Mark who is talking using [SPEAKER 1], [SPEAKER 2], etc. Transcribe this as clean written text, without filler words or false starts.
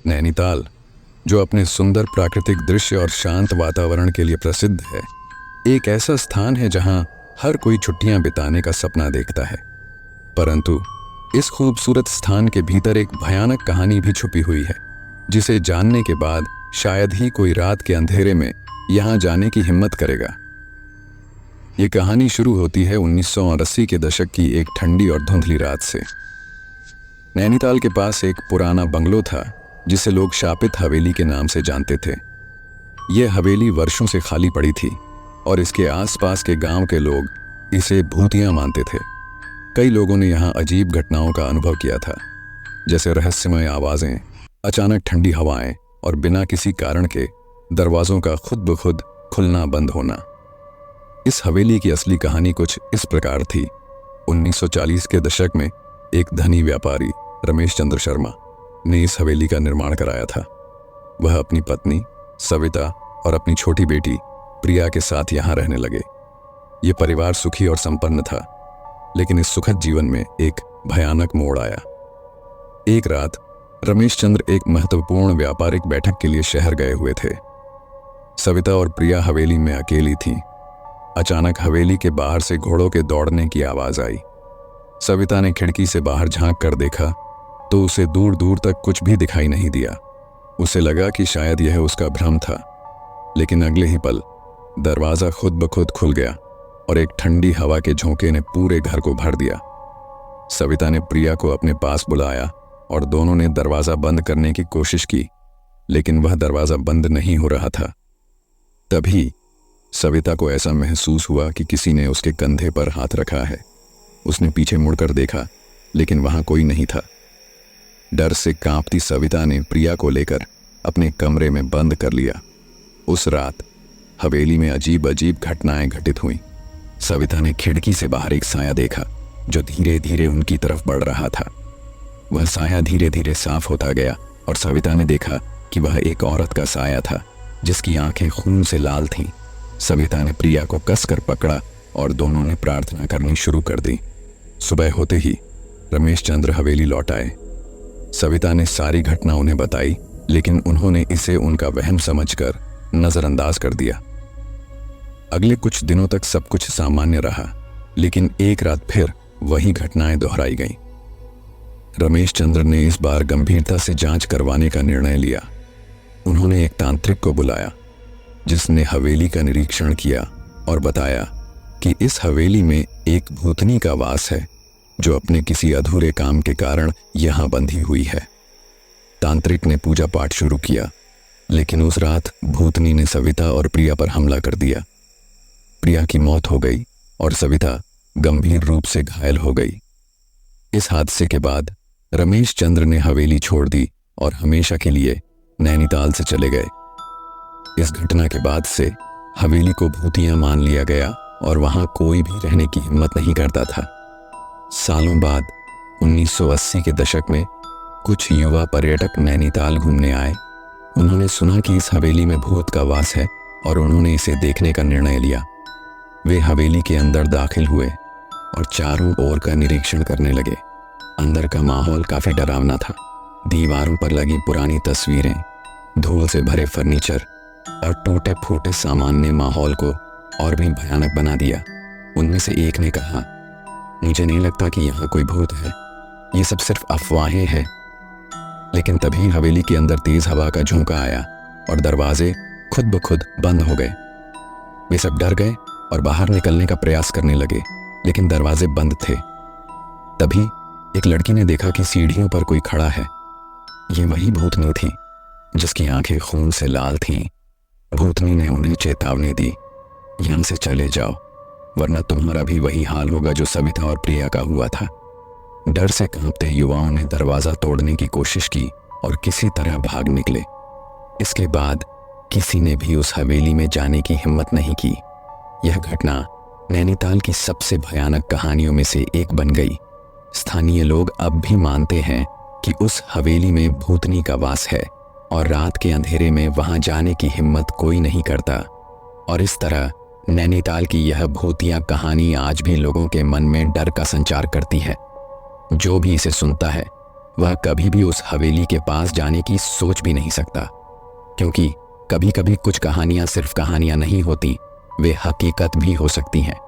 [SPEAKER 1] नैनीताल, जो अपने सुंदर प्राकृतिक दृश्य और शांत वातावरण के लिए प्रसिद्ध है, एक ऐसा स्थान है जहां हर कोई छुट्टियां बिताने का सपना देखता है। परंतु इस खूबसूरत स्थान के भीतर एक भयानक कहानी भी छुपी हुई है, जिसे जानने के बाद शायद ही कोई रात के अंधेरे में यहां जाने की हिम्मत करेगा। ये कहानी शुरू होती है 1980 के दशक की एक ठंडी और धुंधली रात से। नैनीताल के पास एक पुराना बंगलो था जिसे लोग शापित हवेली के नाम से जानते थे। यह हवेली वर्षों से खाली पड़ी थी और इसके आसपास के गांव के लोग इसे भूतिया मानते थे। कई लोगों ने यहाँ अजीब घटनाओं का अनुभव किया था, जैसे रहस्यमय आवाज़ें, अचानक ठंडी हवाएं और बिना किसी कारण के दरवाज़ों का खुद ब खुद खुलना बंद होना। इस हवेली की असली कहानी कुछ इस प्रकार थी। 1940 के दशक में एक धनी व्यापारी रमेश चंद्र शर्मा ने इस हवेली का निर्माण कराया था। वह अपनी पत्नी सविता और अपनी छोटी बेटी प्रिया के साथ यहाँ रहने लगे। ये परिवार सुखी और संपन्न था, लेकिन इस सुखद जीवन में एक भयानक मोड़ आया। एक रात रमेश चंद्र एक महत्वपूर्ण व्यापारिक बैठक के लिए शहर गए हुए थे। सविता और प्रिया हवेली में अकेली थीं। अचानक हवेली के बाहर से घोड़ों के दौड़ने की आवाज आई। सविता ने खिड़की से बाहर झांक कर देखा तो उसे दूर दूर तक कुछ भी दिखाई नहीं दिया। उसे लगा कि शायद यह उसका भ्रम था, लेकिन अगले ही पल दरवाजा खुद ब खुद खुल गया और एक ठंडी हवा के झोंके ने पूरे घर को भर दिया। सविता ने प्रिया को अपने पास बुलाया और दोनों ने दरवाजा बंद करने की कोशिश की, लेकिन वह दरवाजा बंद नहीं हो रहा था। तभी सविता को ऐसा महसूस हुआ कि किसी ने उसके कंधे पर हाथ रखा है। उसने पीछे मुड़कर देखा, लेकिन वहां कोई नहीं था। डर से कांपती सविता ने प्रिया को लेकर अपने कमरे में बंद कर लिया। उस रात हवेली में अजीब अजीब घटनाएं घटित हुईं। सविता ने खिड़की से बाहर एक साया देखा जो धीरे धीरे उनकी तरफ बढ़ रहा था। वह साया धीरे धीरे साफ होता गया और सविता ने देखा कि वह एक औरत का साया था जिसकी आंखें खून से लाल थीं। सविता ने प्रिया को कसकर पकड़ा और दोनों ने प्रार्थना करनी शुरू कर दी। सुबह होते ही रमेश चंद्र हवेली लौट आए। सविता ने सारी घटना उन्हें बताई, लेकिन उन्होंने इसे उनका वहम समझकर नजरअंदाज कर दिया। अगले कुछ दिनों तक सब कुछ सामान्य रहा, लेकिन एक रात फिर वही घटनाएं दोहराई गईं। रमेश चंद्र ने इस बार गंभीरता से जांच करवाने का निर्णय लिया। उन्होंने एक तांत्रिक को बुलाया जिसने हवेली का निरीक्षण किया और बताया कि इस हवेली में एक भूतनी का वास है जो अपने किसी अधूरे काम के कारण यहां बंधी हुई है। तांत्रिक ने पूजा पाठ शुरू किया, लेकिन उस रात भूतनी ने सविता और प्रिया पर हमला कर दिया। प्रिया की मौत हो गई और सविता गंभीर रूप से घायल हो गई। इस हादसे के बाद रमेश चंद्र ने हवेली छोड़ दी और हमेशा के लिए नैनीताल से चले गए। इस घटना के बाद से हवेली को भूतिया मान लिया गया और वहां कोई भी रहने की हिम्मत नहीं करता था। सालों बाद 1980 के दशक में कुछ युवा पर्यटक नैनीताल घूमने आए। उन्होंने सुना कि इस हवेली में भूत का वास है और उन्होंने इसे देखने का निर्णय लिया। वे हवेली के अंदर दाखिल हुए और चारों ओर का निरीक्षण करने लगे। अंदर का माहौल काफी डरावना था। दीवारों पर लगी पुरानी तस्वीरें, धूल से भरे फर्नीचर और टूटे फूटे सामान ने माहौल को और भी भयानक बना दिया। उनमें से एक ने कहा, मुझे नहीं लगता कि यहाँ कोई भूत है, ये सब सिर्फ अफवाहें हैं। लेकिन तभी हवेली के अंदर तेज हवा का झोंका आया और दरवाजे खुद ब खुद बंद हो गए। वे सब डर गए और बाहर निकलने का प्रयास करने लगे, लेकिन दरवाजे बंद थे। तभी एक लड़की ने देखा कि सीढ़ियों पर कोई खड़ा है। ये वही भूतनी थी जिसकी आंखें खून से लाल थीं। भूतनी ने उन्हें चेतावनी दी, यहां से चले जाओ, वरना तुम्हारा भी वही हाल होगा जो सविता और प्रिया का हुआ था। डर से कांपते युवाओं ने दरवाजा तोड़ने की कोशिश की और किसी तरह भाग निकले। इसके बाद किसी ने भी उस हवेली में जाने की हिम्मत नहीं की। यह घटना नैनीताल की सबसे भयानक कहानियों में से एक बन गई। स्थानीय लोग अब भी मानते हैं कि उस हवेली में भूतनी का वास है और रात के अंधेरे में वहां जाने की हिम्मत कोई नहीं करता। और इस तरह नैनीताल की यह भूतिया कहानी आज भी लोगों के मन में डर का संचार करती है। जो भी इसे सुनता है
[SPEAKER 2] वह कभी भी उस हवेली के पास जाने की सोच भी नहीं सकता, क्योंकि कभी कभी कुछ कहानियां सिर्फ कहानियां नहीं होती, वे हकीकत भी हो सकती हैं।